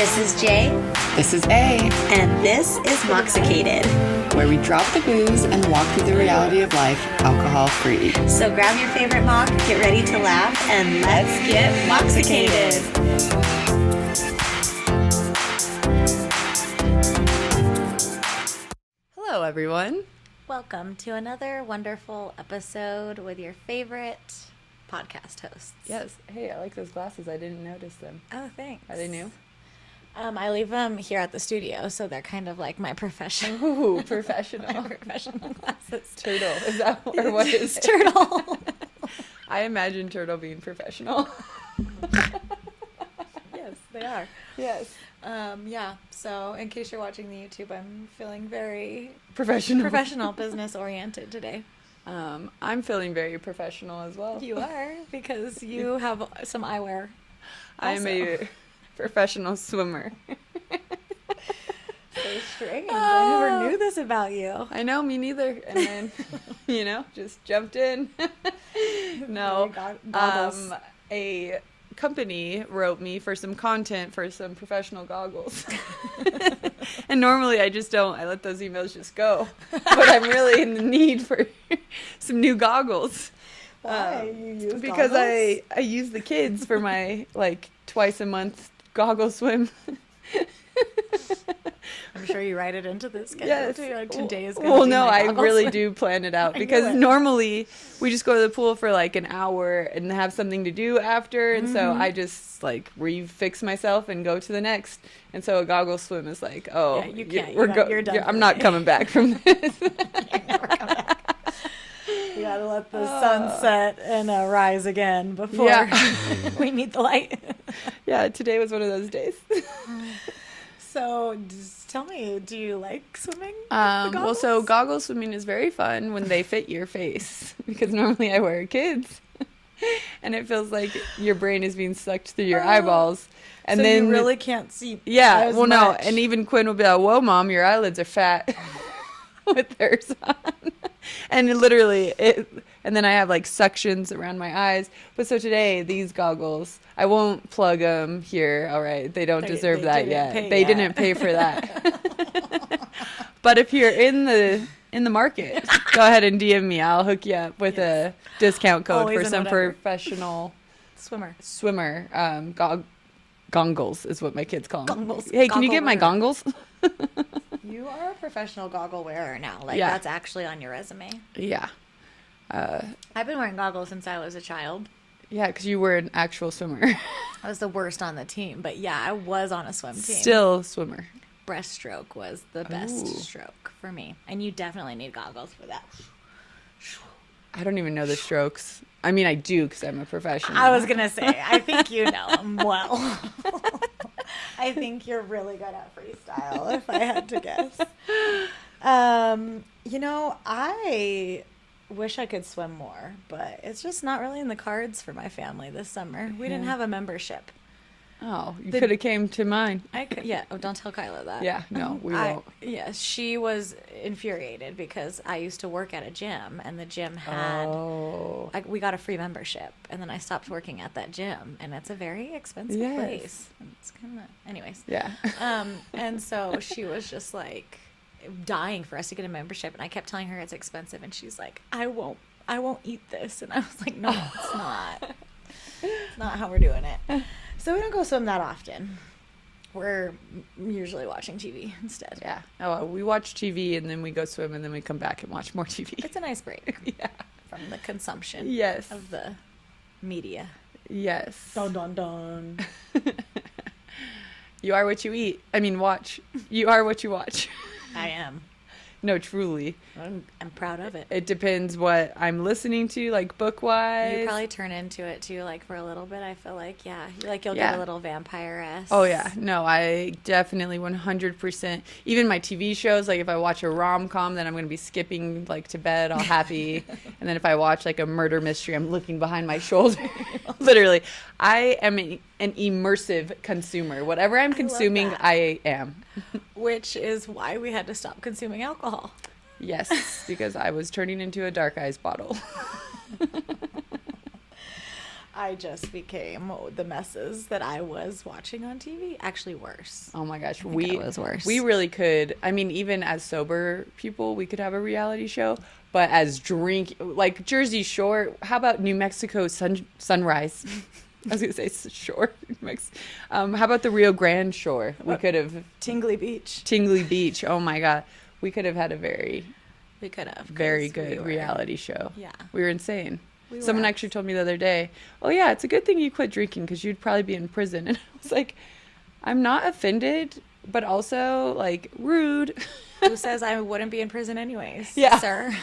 This is J. This is A. And this is Mocksicated, where we drop the booze and walk through the reality of life alcohol-free. So grab your favorite mock, get ready to laugh, and let's get Mocksicated. Hello, everyone. Welcome to another wonderful episode with your favorite podcast hosts. Yes. Hey, I like those glasses. I didn't notice them. Oh, thanks. Are they new? I leave them here at the studio, so they're kind of like my professional. Ooh, professional. My professional glasses. Turtle. Is that or what is it? Turtle. I imagine Turtle being professional. Yes, they are. Yes. Yeah. So in case you're watching the YouTube, I'm feeling very Professional. business oriented today. I'm feeling very professional as well. You are, because you have some eyewear. I'm a professional swimmer. So strange. I never knew this about you. I know, me neither. And then, just jumped in. No. Goggles. A company wrote me for some content for some professional goggles. And normally I let those emails just go. But I'm really in the need for some new goggles. Why? You use because goggles? I use the kids for my twice a month goggle swim. I'm sure you write it into the schedule. Yes. Too. Like today is going to Well, be no, my I goggle really swim. do plan it out I knew because it. normally we just go to the pool for an hour and have something to do after, and so I just refix myself and go to the next. And so a goggle swim is Yeah, you can't. You're done. I'm not coming back from this. You're never coming back. You gotta let the sun set and rise again before we meet the light. Yeah, today was one of those days. So, just tell me, do you like swimming? Well, so goggle swimming is very fun when they fit your face because normally I wear kids, and it feels like your brain is being sucked through your eyeballs, and so then you really can't see. Yeah, as well, no, much. and even Quinn will be like, "Whoa, Mom, your eyelids are fat," with hers on, and and then I have suctions around my eyes. But so today, these goggles, I won't plug them here. All right, they don't deserve that yet. They didn't pay for that. But if you're in the market, go ahead and DM me. I'll hook you up with a discount code Always for and some whatever. professional swimmer. Gongles is what my kids call them. Gongles. Hey, can you Goggle get my wearer. gongles? You are a professional goggle wearer now. Yeah. That's actually on your resume. Yeah. I've been wearing goggles since I was a child. Yeah, because you were an actual swimmer. I was the worst on the team, but yeah, I was on a swim team. Still a swimmer. Breaststroke was the best Ooh. stroke for me. And you definitely need goggles for that. I don't even know the strokes. I mean, I do because I'm a professional. I was going to say, I think you know them well. I think you're really good at freestyle, if I had to guess. I wish I could swim more, but it's just not really in the cards for my family this summer. We didn't have a membership. Oh, you could have came to mine. Oh, don't tell Kyla that. Yeah, no, we won't. Yeah, she was infuriated because I used to work at a gym, and the gym had we got a free membership, and then I stopped working at that gym, and it's a very expensive place. It's kind of, anyways. Yeah. And so she was just dying for us to get a membership, and I kept telling her it's expensive, and she's like, I won't eat this, and I was like, no, it's not. It's not how we're doing it. So we don't go swim that often. We're usually watching TV instead. Yeah. Oh, we watch TV and then we go swim and then we come back and watch more TV. It's a nice break. Yeah. From the consumption. Yes. Of the media. Yes. Dun dun dun. You are what you eat. I mean, watch. You are what you watch. I am. No, truly. I'm proud of it. It depends what I'm listening to, book-wise. You probably turn into it too, for a little bit. I feel like, yeah, you'll Yeah. get a little vampire-esque. Oh yeah, no, I definitely 100%. Even my TV shows, if I watch a rom-com, then I'm gonna be skipping to bed all happy, and then if I watch a murder mystery, I'm looking behind my shoulder. Literally, I am an immersive consumer. Whatever I'm consuming, that. I am. Which is why we had to stop consuming alcohol. Yes, because I was turning into a dark eyes bottle. I just became the messes that I was watching on TV. Actually, worse. Oh my gosh, I think it was worse. we really could. I mean, even as sober people, we could have a reality show. But as like Jersey Shore, how about New Mexico Sunrise? I was gonna say shore. How about the Rio Grande Shore? We could have Tingly Beach. Tingly Beach. Oh my God, we could have had a very Very good reality show. Yeah. We were insane. We were Someone actually told me the other day, oh yeah, it's a good thing you quit drinking because you'd probably be in prison. And I was like, I'm not offended, but also like rude. Who says I wouldn't be in prison anyways? Yeah. Sir,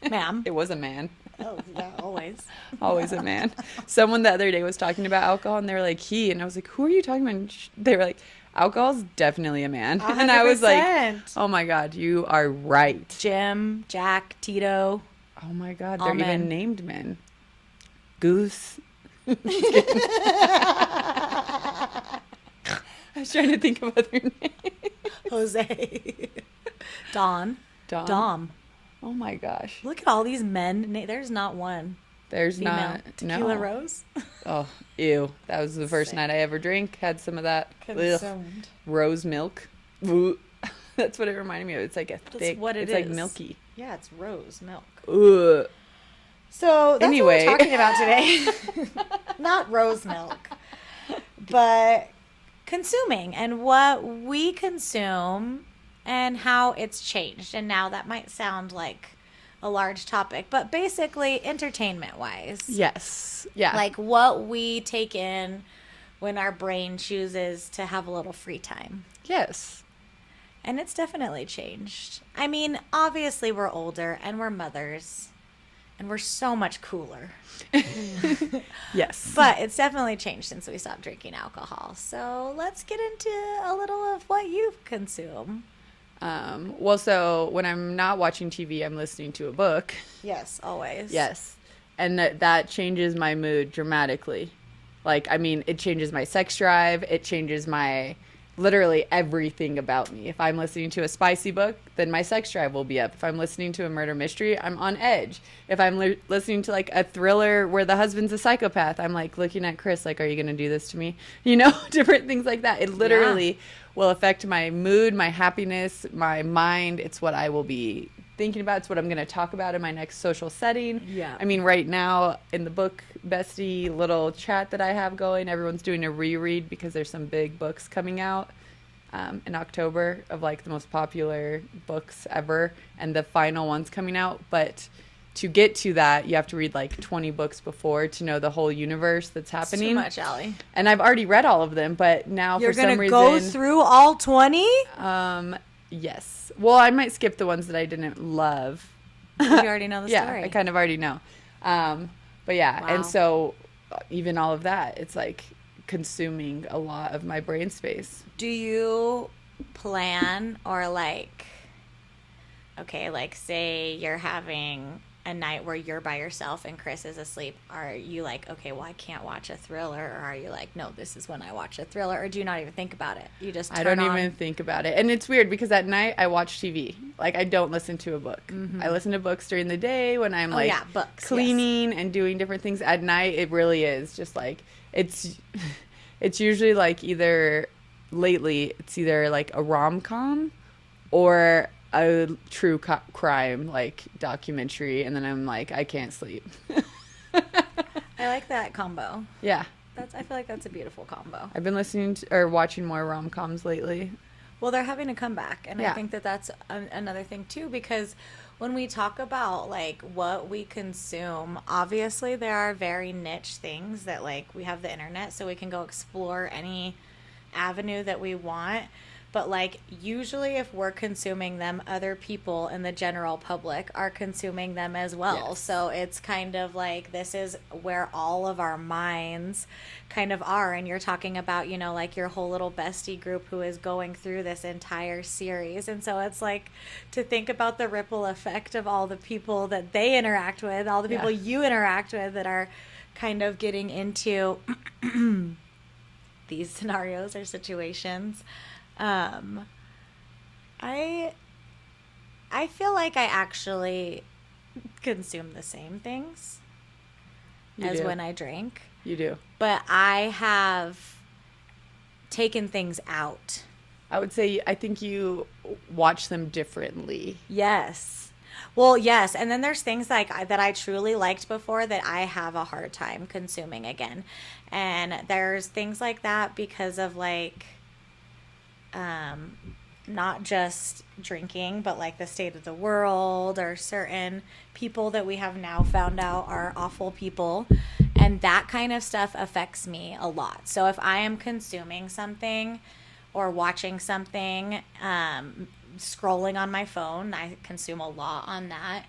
ma'am. It was a man. Oh, yeah, always. Always a man. Someone the other day was talking about alcohol and they were like, he. And I was like, who are you talking about? And they were like, alcohol's definitely a man. 100%. And I was like, oh my God, you are right. Jim, Jack, Tito. Oh my God, All they're men. even named men. Goose. I was trying to think of other names. Jose. Don. Dom. Oh my gosh. Look at all these men. There's not one There's female. not. Tequila No. Rose. Oh, ew. That was the first Sick. night I ever drank. Had some of that. Ugh. Consumed. Rose milk. Ooh. That's what it reminded me of. It's like a That's thick. what it it's like is. milky. Yeah, it's rose milk. Ugh. So that's Anyway. what we're talking about today. Not rose milk, but consuming and what we consume and how it's changed. And now that might sound like a large topic, but basically entertainment wise. Yes. Yeah. Like what we take in when our brain chooses to have a little free time. yes. And it's definitely changed. I mean, obviously we're older and we're mothers and we're so much cooler. Yes. But it's definitely changed since we stopped drinking alcohol. So let's get into a little of what you consume. Well, so when I'm not watching TV, I'm listening to a book. Yes, always. Yes. And that changes my mood dramatically. Like, I mean, it changes my sex drive. It changes my literally everything about me. If I'm listening to a spicy book, then my sex drive will be up. If I'm listening to a murder mystery, I'm on edge. If I'm listening to like a thriller where the husband's a psychopath, I'm like looking at Chris like, are you going to do this to me? You know, different things like that. It literally will affect my mood, my happiness, my mind. It's what I will be thinking about. It's what I'm going to talk about in my next social setting. Yeah. I mean, right now in the book bestie little chat that I have going, everyone's doing a reread because there's some big books coming out in October of like the most popular books ever, and the final one's coming out. But to get to that, you have to read like 20 books before to know the whole universe that's happening. Too much, Allie. And I've already read all of them, but now You're for some going to go reason, through all 20? yes. Well, I might skip the ones that I didn't love. You already know the Yeah, story. I kind of already know. But yeah, Wow. and so even all of that, it's like consuming a lot of my brain space. Do you plan or like, okay, like say you're having a night where you're by yourself and Chris is asleep. Are you like, okay, well, I can't watch a thriller? Or are you like, no, this is when I watch a thriller? Or do you not even think about it? You just turn I don't on. even think about it. And it's weird because at night I watch TV. Like I don't listen to a book. I listen to books during the day when I'm like books, cleaning and doing different things. At night it really is just like it's usually like lately it's either like a rom-com or a true crime like documentary, and then I'm like I can't sleep. I like that combo. Yeah. I feel like that's a beautiful combo. I've been listening to or watching more rom-coms lately. Well, they're having a comeback, and I Yeah. think that that's another thing too, because when we talk about like what we consume, obviously there are very niche things that like we have the internet, so we can go explore any avenue that we want. But like usually if we're consuming them, other people in the general public are consuming them as well. Yes. So it's kind of like this is where all of our minds kind of are. And you're talking about, you know, like your whole little bestie group who is going through this entire series. And so it's like to think about the ripple effect of all the people that they interact with, all the people you interact with that are kind of getting into these scenarios or situations. I feel like I actually consume the same things. as do. when I drink. You do. But I have taken things out. I would say I think you watch them differently. Yes. Well, yes. And then there's things like that I truly liked before that I have a hard time consuming again. And there's things like that because of like not just drinking, but like the state of the world or certain people that we have now found out are awful people. And that kind of stuff affects me a lot. So if I am consuming something or watching something, scrolling on my phone, I consume a lot on that.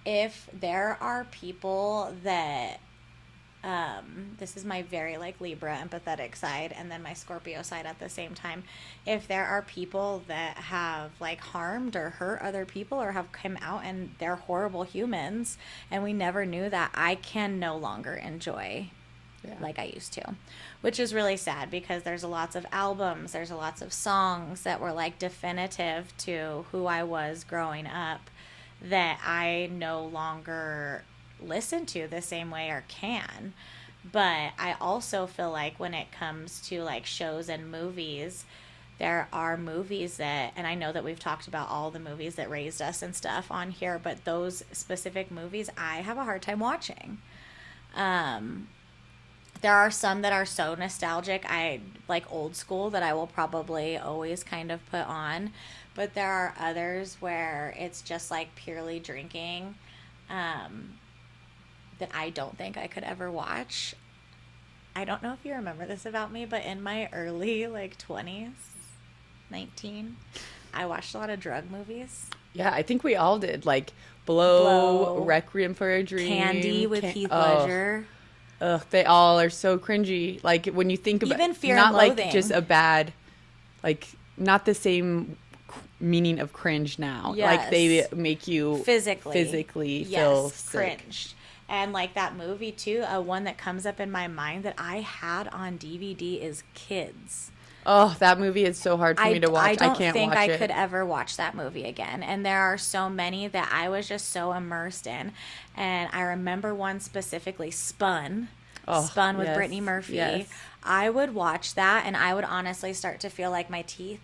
If there are people that this is my very like Libra empathetic side and then my Scorpio side at the same time. If there are people that have like harmed or hurt other people or have come out and they're horrible humans and we never knew that, I can no longer enjoy like I used to, which is really sad because there's lots of albums, there's lots of songs that were like definitive to who I was growing up that I no longer listen to the same way or can. But I also feel like when it comes to like shows and movies, there are movies that, and I know that we've talked about all the movies that raised us and stuff on here, but those specific movies I have a hard time watching. There are some that are so nostalgic, I like old school, that I will probably always kind of put on, but there are others where it's just like purely drinking that I don't think I could ever watch. I don't know if you remember this about me, but in my early like 20s, 19, I watched a lot of drug movies. Yeah, I think we all did. Like Blow, Requiem for a Dream, Candy with Heath Ledger. Ugh, they all are so cringy. Like when you think about even Fear not and like Loathing. just a bad, like not the same meaning of cringe now. Yes. Like they make you physically feel sick. Cringed. And like that movie too, one that comes up in my mind that I had on DVD is Kids. Oh, that movie is so hard for me to watch. I can't watch it. I don't think I could ever watch that movie again. And there are so many that I was just so immersed in. And I remember one specifically, Spun. Spun with Brittany Murphy. Yes. I would watch that and I would honestly start to feel like my teeth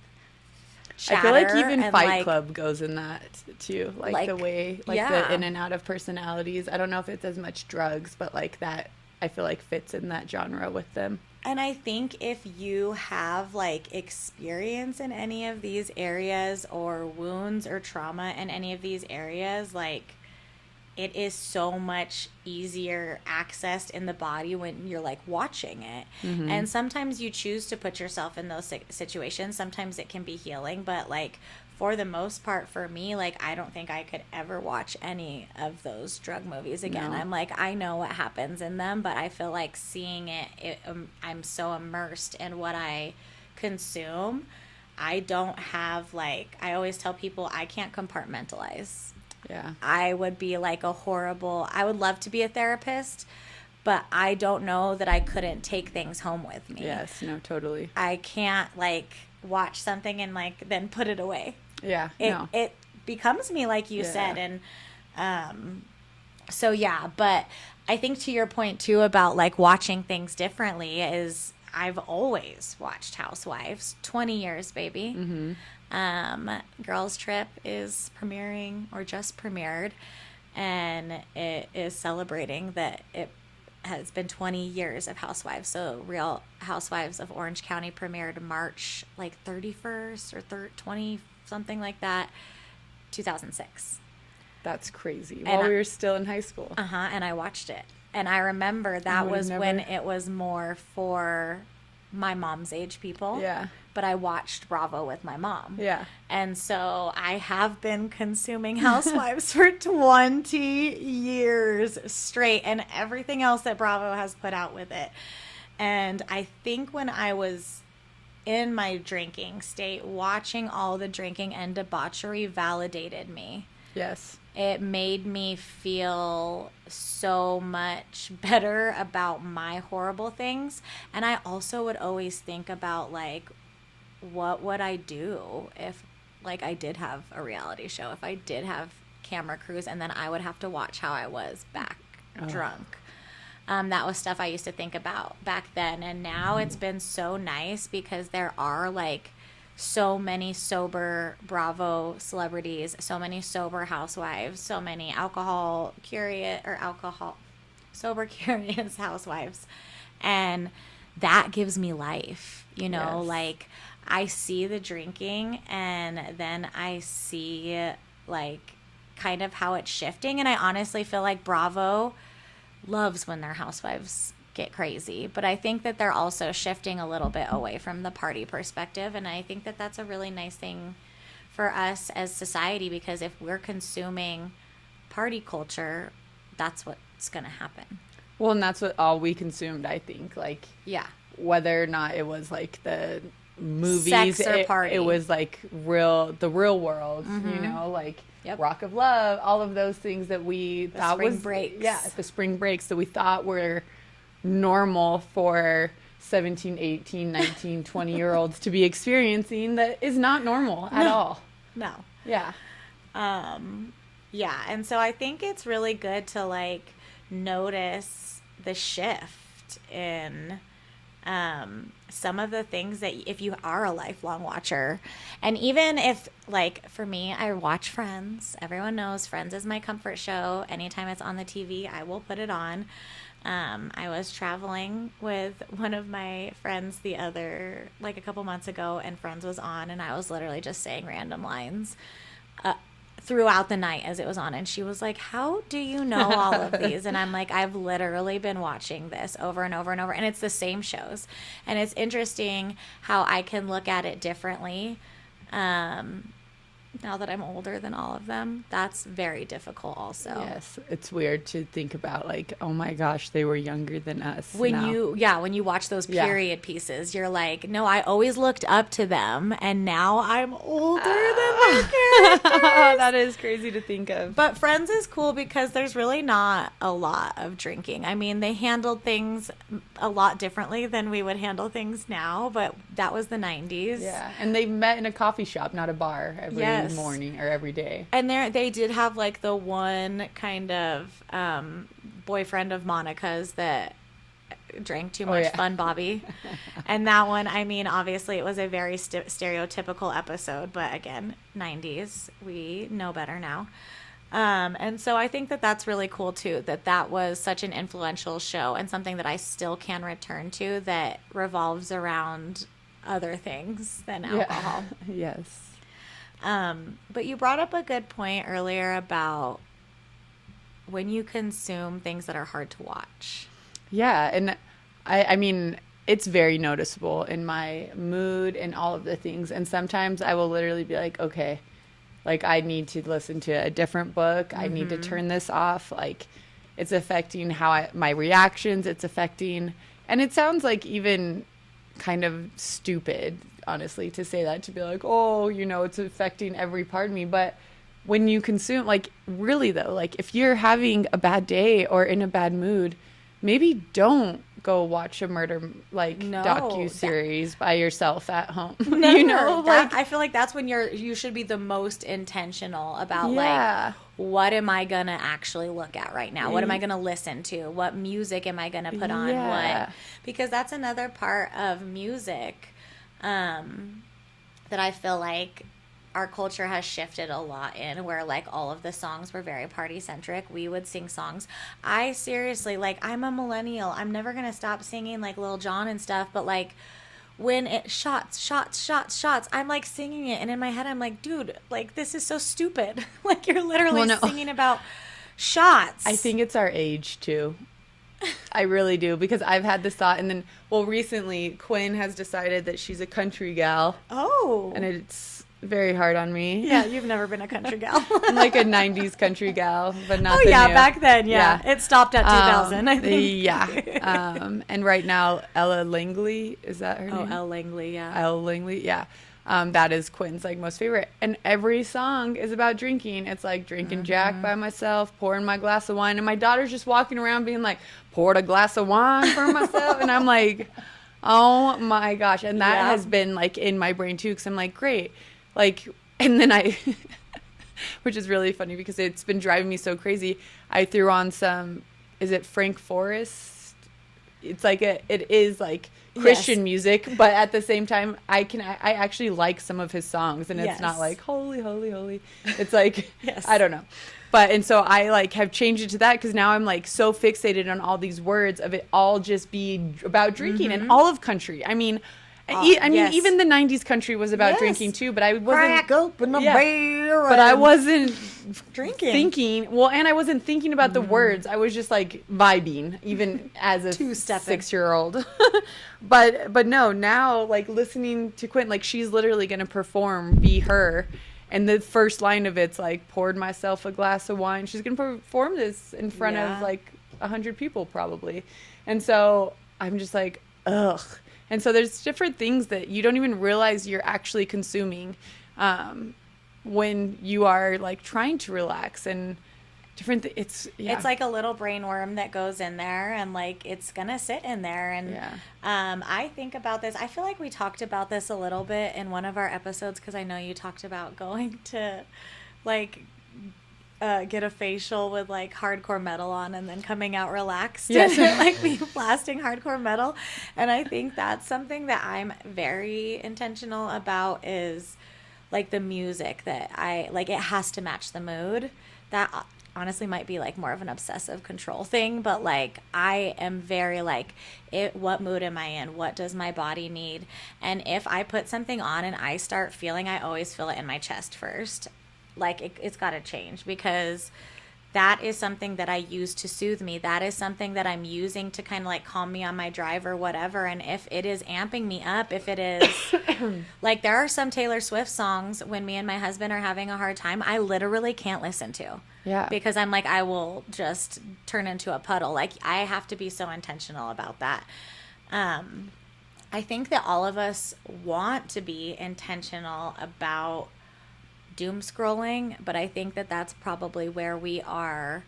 I feel like shatter even and, Fight like, Club goes in that too. Like the way, like the in and out of personalities. I don't know if it's as much drugs, but like that, I feel like fits in that genre with them. And I think if you have like experience in any of these areas or wounds or trauma in any of these areas, like it is so much easier accessed in the body when you're like watching it. Mm-hmm. And sometimes you choose to put yourself in those situations. Sometimes it can be healing, but like for the most part for me, like I don't think I could ever watch any of those drug movies again. No. I'm like, I know what happens in them, but I feel like seeing it I'm so immersed in what I consume. I don't have like, I always tell people I can't compartmentalize. Yeah. I would be like I would love to be a therapist, but I don't know that I couldn't take things home with me. Yes, no, totally. I can't like watch something and like then put it away. Yeah, it becomes me, like you said. And so yeah, but I think to your point too about like watching things differently is I've always watched Housewives, 20 years, baby. Mm-hmm. Girls Trip is premiering or just premiered, and it is celebrating that it has been 20 years of Housewives. So Real Housewives of Orange County premiered March like 31st or 20, something like that, 2006. That's crazy. While we were still in high school. And I watched it. And I remember that was when it was more for my mom's age people. Yeah. But I watched Bravo with my mom. Yeah. And so I have been consuming Housewives for 20 years straight and everything else that Bravo has put out with it. And I think when I was in my drinking state, watching all the drinking and debauchery validated me. Yes. It made me feel so much better about my horrible things. And I also would always think about, like, what would I do if, like, I did have a reality show, if I did have camera crews, and then I would have to watch how I was back drunk. That was stuff I used to think about back then. And now it's been so nice because there are like so many sober Bravo celebrities, so many sober housewives, so many sober curious housewives. And that gives me life, you know, Yes. like I see the drinking and then I see like kind of how it's shifting. And I honestly feel like Bravo loves when their housewives get crazy, but I think that they're also shifting a little bit away from the party perspective, and I think that that's a really nice thing for us as society, because if we're consuming party culture, that's what's going to happen. Well, and that's what all we consumed, I think. Like, Yeah. whether or not it was like the movies, Sex or party. it was like the real world, you know, like Yep. Rock of Love, all of those things that we thought spring was breaks. Yeah, the spring breaks that we thought were normal for 17, 18, 19, 20-year-olds to be experiencing, that is not normal at all. No. Yeah. Yeah, and so I think it's really good to like notice the shift in some of the things that if you are a lifelong watcher, and even if like for me, I watch Friends. Everyone knows Friends is my comfort show. Anytime it's on the TV, I will put it on. I was traveling with one of my friends a couple months ago, and Friends was on, and I was literally just saying random lines throughout the night as it was on. And she was like, how do you know all of these? And I'm like, I've literally been watching this over and over and over. And it's the same shows. And it's interesting how I can look at it differently. Now that I'm older than all of them, that's very difficult also. Yes, it's weird to think about, like, oh my gosh, they were younger than us. When now. you watch those period pieces, you're like, no, I always looked up to them, and now I'm older than their characters. That is crazy to think of. But Friends is cool because there's really not a lot of drinking. I mean, they handled things a lot differently than we would handle things now, but that was the 90s. Yeah, and they met in a coffee shop, not a bar, every morning or every day. And they did have like the one kind of boyfriend of Monica's that drank too much, Fun Bobby. And that one, I mean, obviously it was a very stereotypical episode, but again, 90s, we know better now. And so I think that that's really cool too, that was such an influential show and something that I still can return to that revolves around other things than alcohol. Yes. But you brought up a good point earlier about when you consume things that are hard to watch. Yeah, and I mean, it's very noticeable in my mood and all of the things. And sometimes I will literally be like, okay, like I need to listen to a different book. I need to turn this off. Like it's affecting my reactions. It's affecting, and it sounds like even kind of stupid, honestly, to say that, to be like, oh, you know, it's affecting every part of me. But when you consume, like really though, like if you're having a bad day or in a bad mood, maybe don't go watch a murder docu-series by yourself at home. Never. You know, like I feel like that's when you should be the most intentional about like, what am I gonna actually look at right now? What am I gonna listen to? What music am I gonna put on? What? Because that's another part of music that I feel like our culture has shifted a lot in, where like all of the songs were very party centric. We would sing songs. I seriously, like, I'm a millennial. I'm never going to stop singing like Lil Jon and stuff. But like when it shots, I'm like singing it. And in my head, I'm like, dude, like this is so stupid. Like you're literally singing about shots. I think it's our age too. I really do, because I've had this thought, and then, well, recently Quinn has decided that she's a country gal. Oh. And it's very hard on me. Yeah, you've never been a country gal. I'm like a 90s country gal, but not the new. back then, yeah. It stopped at 2000, I think. Yeah. And right now, Ella Langley, is that her name? Oh, Elle Langley, yeah. Elle Langley, yeah. That is Quinn's like most favorite. And every song is about drinking. It's like drinking Jack by myself, pouring my glass of wine. And my daughter's just walking around being like, poured a glass of wine for myself. And I'm like, oh my gosh. And that has been like in my brain too, because I'm like, great. Like, and then which is really funny because it's been driving me so crazy. I threw on some is it Frank Forrest? It's like it is like Christian music, but at the same time, I actually like some of his songs, and it's not like holy, holy, holy. It's like I don't know, and so I like have changed it to that because now I'm like so fixated on all these words of it all just being about drinking and all of country. I mean. I mean, even the '90s country was about drinking too, but I wasn't. Crack open a beer, but I wasn't drinking. Thinking. Well, and I wasn't thinking about the words. I was just like vibing, even as a 6-year-old. but no, now like listening to Quentin, like she's literally gonna perform "Be Her," and the first line of it's like poured myself a glass of wine. She's gonna perform this in front of like 100 people probably, and so I'm just like, ugh. And so there's different things that you don't even realize you're actually consuming when you are like trying to relax and different. It's like a little brain worm that goes in there and like it's gonna sit in there. And I think about this. I feel like we talked about this a little bit in one of our episodes because I know you talked about going to like get a facial with like hardcore metal on and then coming out relaxed and like me blasting hardcore metal. And I think that's something that I'm very intentional about is like the music that I like. It has to match the mood. That honestly might be like more of an obsessive control thing, but like I am very like what mood am I in? What does my body need? And if I put something on and I start feeling, I always feel it in my chest first. Like it's got to change because that is something that I use to soothe me. That is something that I'm using to kind of like calm me on my drive or whatever. And if it is amping me up, if it is like there are some Taylor Swift songs when me and my husband are having a hard time, I literally can't listen to. Yeah. Because I'm like, I will just turn into a puddle. Like I have to be so intentional about that. I think that all of us want to be intentional about doom scrolling, but I think that that's probably where we are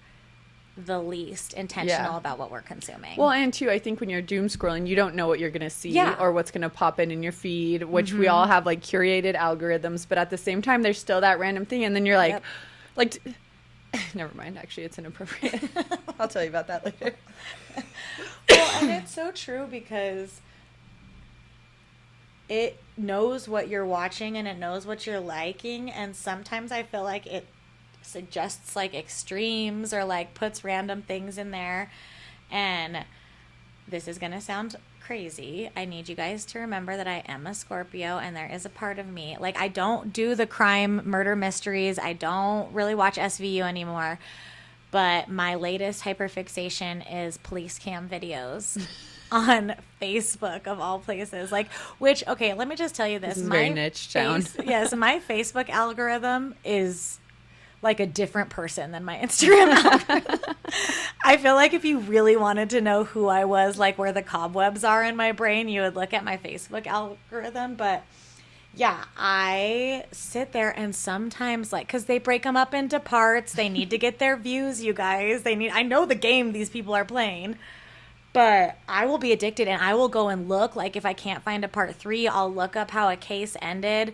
the least intentional about what we're consuming. Well, and too, I think when you're doom scrolling, you don't know what you're going to see or what's going to pop in your feed, which we all have like curated algorithms, but at the same time, there's still that random thing. And then you're like, never mind. Actually, it's inappropriate. I'll tell you about that later. Well, and it's so true because it knows what you're watching and it knows what you're liking, and sometimes I feel like it suggests like extremes or like puts random things in there. And this is gonna sound crazy. I need you guys to remember that I am a Scorpio and there is a part of me like I don't do the crime murder mysteries. I don't really watch SVU anymore, but my latest hyperfixation is police cam videos. On Facebook of all places, like which okay, let me just tell you this. This is very niche town. Yes, my Facebook algorithm is like a different person than my Instagram algorithm. I feel like if you really wanted to know who I was, like where the cobwebs are in my brain, you would look at my Facebook algorithm. But yeah, I sit there and sometimes like, cause they break them up into parts. They need to get their views, you guys. I know the game these people are playing. But I will be addicted and I will go and look. Like if I can't find a part 3, I'll look up how a case ended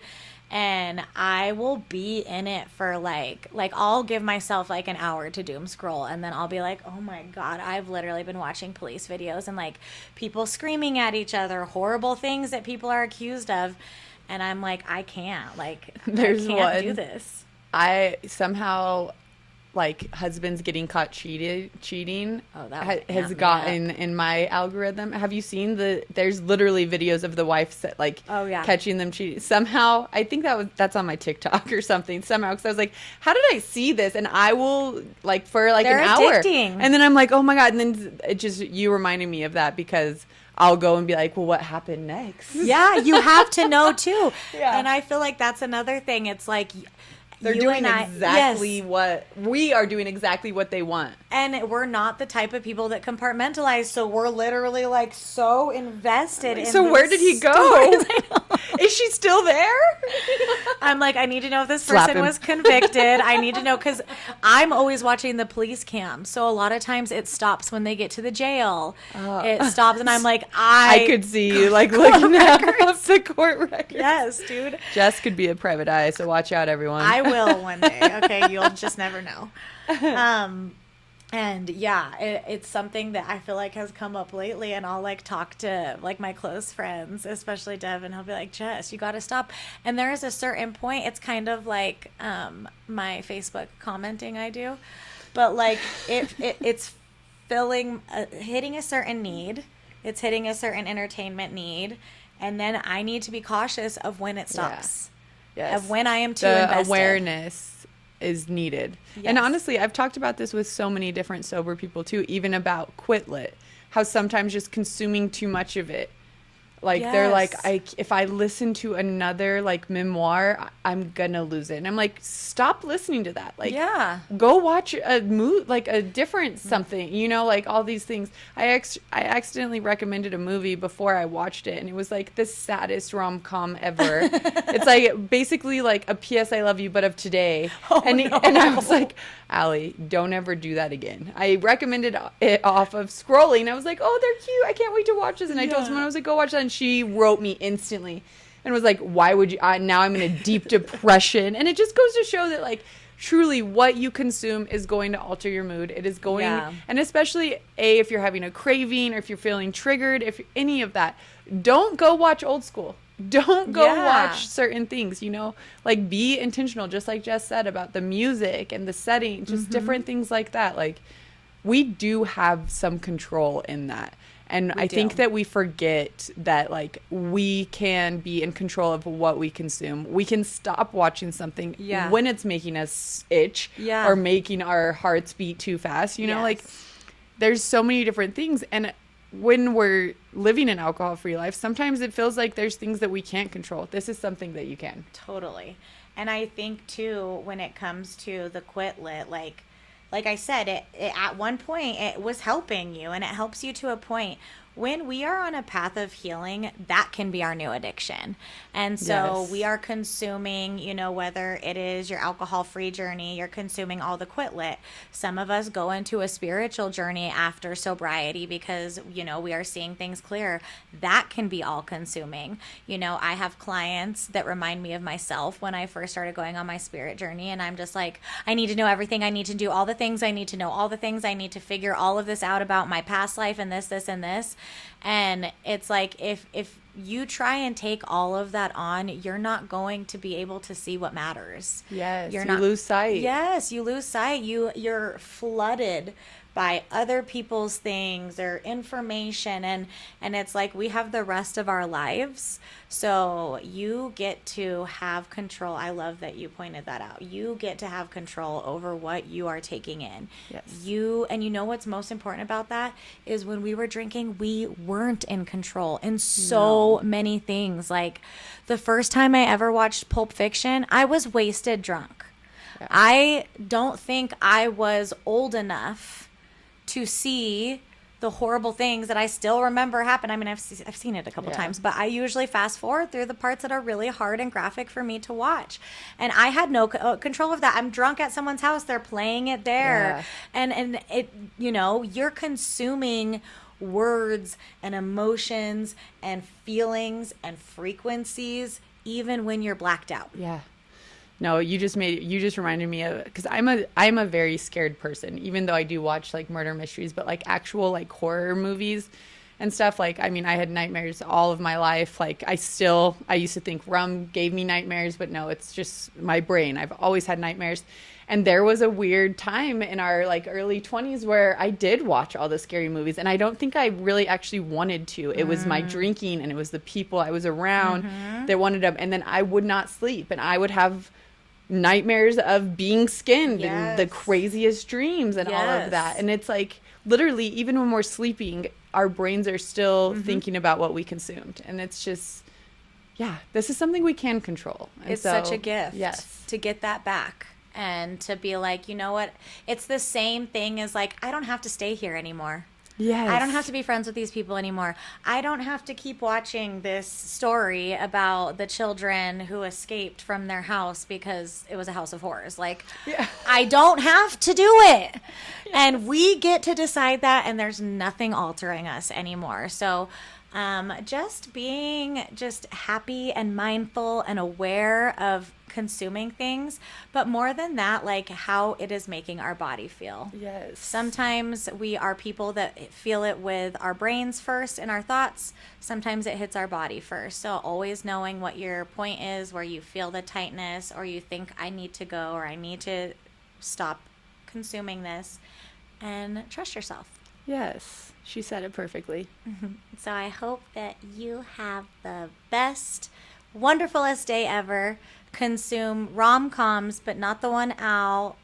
and I will be in it for like I'll give myself like an hour to doom scroll and then I'll be like, oh my God, I've literally been watching police videos and like people screaming at each other, horrible things that people are accused of. And I'm like, I can't do this. I somehow like husbands getting caught cheating has gotten in my algorithm. Have you seen there's literally videos of the wife catching them cheating somehow. I think that's on my TikTok or something somehow, because I was like, how did I see this? And I will like for like They're an addicting. hour and then I'm like, oh my God. And then it just, you reminded me of that because I'll go and be like, well, what happened next? Yeah, you have to know too. Yeah. And I feel like that's another thing. It's like they're doing exactly what we are doing, exactly what they want. And we're not the type of people that compartmentalize, so we're literally like so invested in so where did he go? Is she still there? I'm like, I need to know if this person was convicted. I need to know, because I'm always watching the police cam. So a lot of times it stops when they get to the jail. It stops and I'm like, I could see you like looking at the court records. Yes, dude. Jess could be a private eye, so watch out, everyone. I will one day. Okay, you'll just never know. And yeah, it's something that I feel like has come up lately, and I'll like talk to like my close friends, especially Devin. He'll be like, Jess, you got to stop. And there is a certain point, it's kind of like my Facebook commenting I do, but like it's filling, hitting a certain need, it's hitting a certain entertainment need, and then I need to be cautious of when it stops, Yes. of when I am too The invested. awareness is needed. Yes. And honestly, I've talked about this with so many different sober people too, even about quit lit, how sometimes just consuming too much of it. Like they're like, if I listen to another like memoir, I'm gonna lose it. And I'm like, stop listening to that. Like, go watch a movie, like a different something, you know, like all these things. I accidentally recommended a movie before I watched it, and it was like the saddest rom-com ever. It's like basically like a P.S. I Love You, but of today. And I was like, Allie, don't ever do that again. I recommended it off of scrolling. I was like, oh, they're cute. I can't wait to watch this. And I told someone, I was like, go watch that. And she wrote me instantly and was like, why would you? Now I'm in a deep depression. And it just goes to show that like truly what you consume is going to alter your mood. It is going, and especially if you're having a craving or if you're feeling triggered, if any of that, don't go watch old school. Don't go watch certain things, you know, like be intentional, just like Jess said about the music and the setting, just different things like that. Like we do have some control in that. And I think that we forget that like we can be in control of what we consume. We can stop watching something when it's making us itch or making our hearts beat too fast, you know, like there's so many different things. And when we're living an alcohol-free life, sometimes it feels like there's things that we can't control. This is something that you can. Totally. And I think too, when it comes to the quit lit, like I said, it at one point it was helping you, and it helps you to a point. When we are on a path of healing, that can be our new addiction. And so we are consuming, you know, whether it is your alcohol-free journey, you're consuming all the quit lit. Some of us go into a spiritual journey after sobriety because, you know, we are seeing things clear. That can be all consuming. You know, I have clients that remind me of myself when I first started going on my spirit journey, and I'm just like, I need to know everything. I need to do all the things. I need to know all the things. I need to figure all of this out about my past life and this, and this. And it's like if you try and take all of that on, you're not going to be able to see what matters. Yes, you lose sight. Yes, you lose sight. You're flooded by other people's things or information, and it's like we have the rest of our lives, so you get to have control. I love that you pointed that out. You get to have control over what you are taking in. Yes. You know what's most important about that is when we were drinking, we weren't in control in so many things. Like the first time I ever watched Pulp Fiction, I was wasted drunk. I don't think I was old enough to see the horrible things that I still remember happen. I mean, I've seen it a couple times, but I usually fast forward through the parts that are really hard and graphic for me to watch. And I had no control of that. I'm drunk at someone's house. They're playing it there. And it, you know, you're consuming words and emotions and feelings and frequencies even when you're blacked out. Yeah. No, you just reminded me of, because I'm a very scared person, even though I do watch like murder mysteries, but like actual like horror movies and stuff. Like, I mean, I had nightmares all of my life. Like I used to think rum gave me nightmares, but no, it's just my brain. I've always had nightmares. And there was a weird time in our like early 20s where I did watch all the scary movies, and I don't think I really actually wanted to. It was my drinking, and it was the people I was around that wanted to, and then I would not sleep, and I would have nightmares of being skinned and the craziest dreams and all of that. And it's like literally, even when we're sleeping, our brains are still thinking about what we consumed. And it's just, this is something we can control. And it's such a gift to get that back and to be like, you know what? It's the same thing as like, I don't have to stay here anymore. Yes. I don't have to be friends with these people anymore. I don't have to keep watching this story about the children who escaped from their house because it was a house of horrors. Like, I don't have to do it. Yes. And we get to decide that, and there's nothing altering us anymore. So just being just happy and mindful and aware of consuming things, but more than that, like how it is making our body feel. Yes. Sometimes we are people that feel it with our brains first and our thoughts. Sometimes it hits our body first. So always knowing what your point is, where you feel the tightness or you think I need to go or I need to stop consuming this, and trust yourself. Yes. She said it perfectly. So I hope that you have the best, wonderfulest day ever. Consume rom-coms, but not the one Al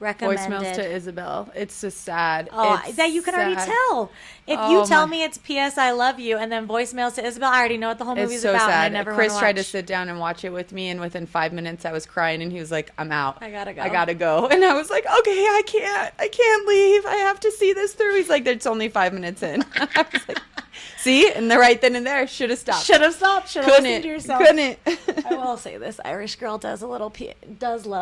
recommended. Voicemails to Isabel. It's just sad. Oh, It's that you can already sad. tell. If Oh, you tell my- me it's P.S. I love you, and then voicemails to Isabel, I already know what the whole movie's It's so about. sad. And I never Chris want tried to watch. sit down and watch it with me, and within 5 minutes, I was crying, and he was like, "I'm out. I gotta go. I gotta go." And I was like, "Okay, I can't leave. I have to see this through." He's like, "There's only 5 minutes in." I was like, "See," and the right then and there, should have stopped. Should have stopped. Should have listened to yourself. Couldn't. I will say this: Irish girl does love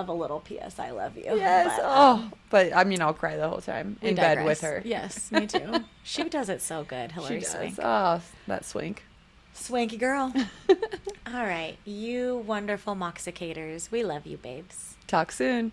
a little P.S. I love you. Yes. But, But I mean, I'll cry the whole time we in bed with digress. her. Yes, me too. She does it so good. She Hillary does. Swank. Oh, that swink. Swanky girl. All right. You wonderful Moxicators. We love you, babes. Talk soon.